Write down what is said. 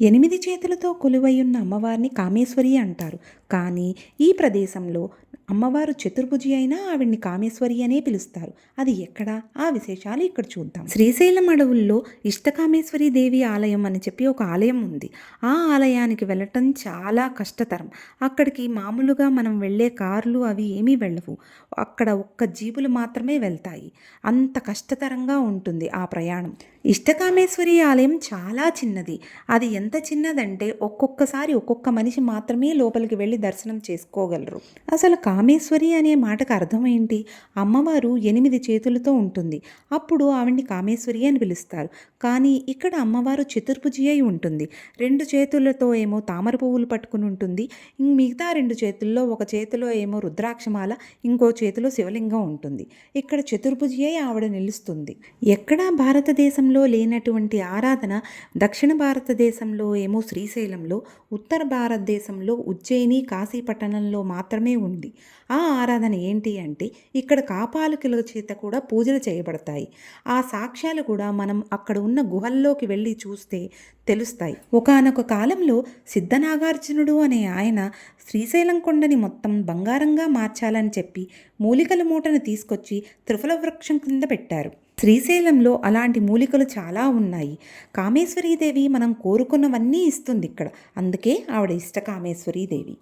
8 చేతులతో కొలువైయున్న అమ్మవారిని కామేశ్వరి అంటారు. కానీ ఈ ప్రదేశంలో అమ్మవారు చతుర్భుజి అయినా ఆవిడ్ని కామేశ్వరి అనే పిలుస్తారు. అది ఎక్కడ? ఆ విశేషాలు ఇక్కడ చూద్దాం. శ్రీశైలం అడవుల్లో ఇష్టకామేశ్వరి దేవి ఆలయం అని చెప్పి ఒక ఆలయం ఉంది. ఆ ఆలయానికి వెళ్ళటం చాలా కష్టతరం. అక్కడికి మామూలుగా మనం వెళ్ళే కార్లు అవి ఏమీ వెళ్ళవు. అక్కడ ఒక్క జీపులు మాత్రమే వెళ్తాయి. అంత కష్టతరంగా ఉంటుంది ఆ ప్రయాణం. ఇష్టకామేశ్వరి ఆలయం చాలా చిన్నది. అది ఎంత చిన్నదంటే ఒక్కొక్కసారి ఒక్కొక్క మనిషి మాత్రమే లోపలికి వెళ్ళి దర్శనం చేసుకోగలరు. అసలు కామేశ్వరి అనే మాటకు అర్థం ఏంటి? అమ్మవారు 8 చేతులతో ఉంటుంది. అప్పుడు ఆవిడ్ని కామేశ్వరి అని పిలుస్తారు. కానీ ఇక్కడ అమ్మవారు చతుర్భుజి అయి ఉంటుంది. 2 చేతులతో ఏమో తామర పువ్వులు పట్టుకుని ఉంటుంది. మిగతా 2 చేతుల్లో ఒక చేతిలో ఏమో రుద్రాక్షమాల, ఇంకో చేతిలో శివలింగం ఉంటుంది. ఇక్కడ చతుర్భుజి అయి ఆవిడ నిలుస్తుంది. ఎక్కడా భారతదేశంలో లేనటువంటి ఆరాధన దక్షిణ భారతదేశంలో ఏమో శ్రీశైలంలో, ఉత్తర భారతదేశంలో ఉజ్జయిని, కాశీ పట్టణంలో మాత్రమే ఉంది. ఆ ఆరాధన ఏంటి అంటే ఇక్కడ కాపాలికల చేత కూడా పూజలు చేయబడతాయి. ఆ సాక్ష్యాలు కూడా మనం అక్కడ ఉన్న గుహల్లోకి వెళ్ళి చూస్తే తెలుస్తాయి. ఒకానొక కాలంలో సిద్ధనాగార్జునుడు అనే ఆయన శ్రీశైలం కొండని మొత్తం బంగారంగా మార్చాలని చెప్పి మూలికల మూటను తీసుకొచ్చి త్రిఫల వృక్షం కింద పెట్టారు. శ్రీశైలంలో అలాంటి మూలికలు చాలా ఉన్నాయి. కామేశ్వరీదేవి మనం కోరుకున్నవన్నీ ఇస్తుంది ఇక్కడ. అందుకే ఆవిడ ఇష్ట కామేశ్వరీదేవి.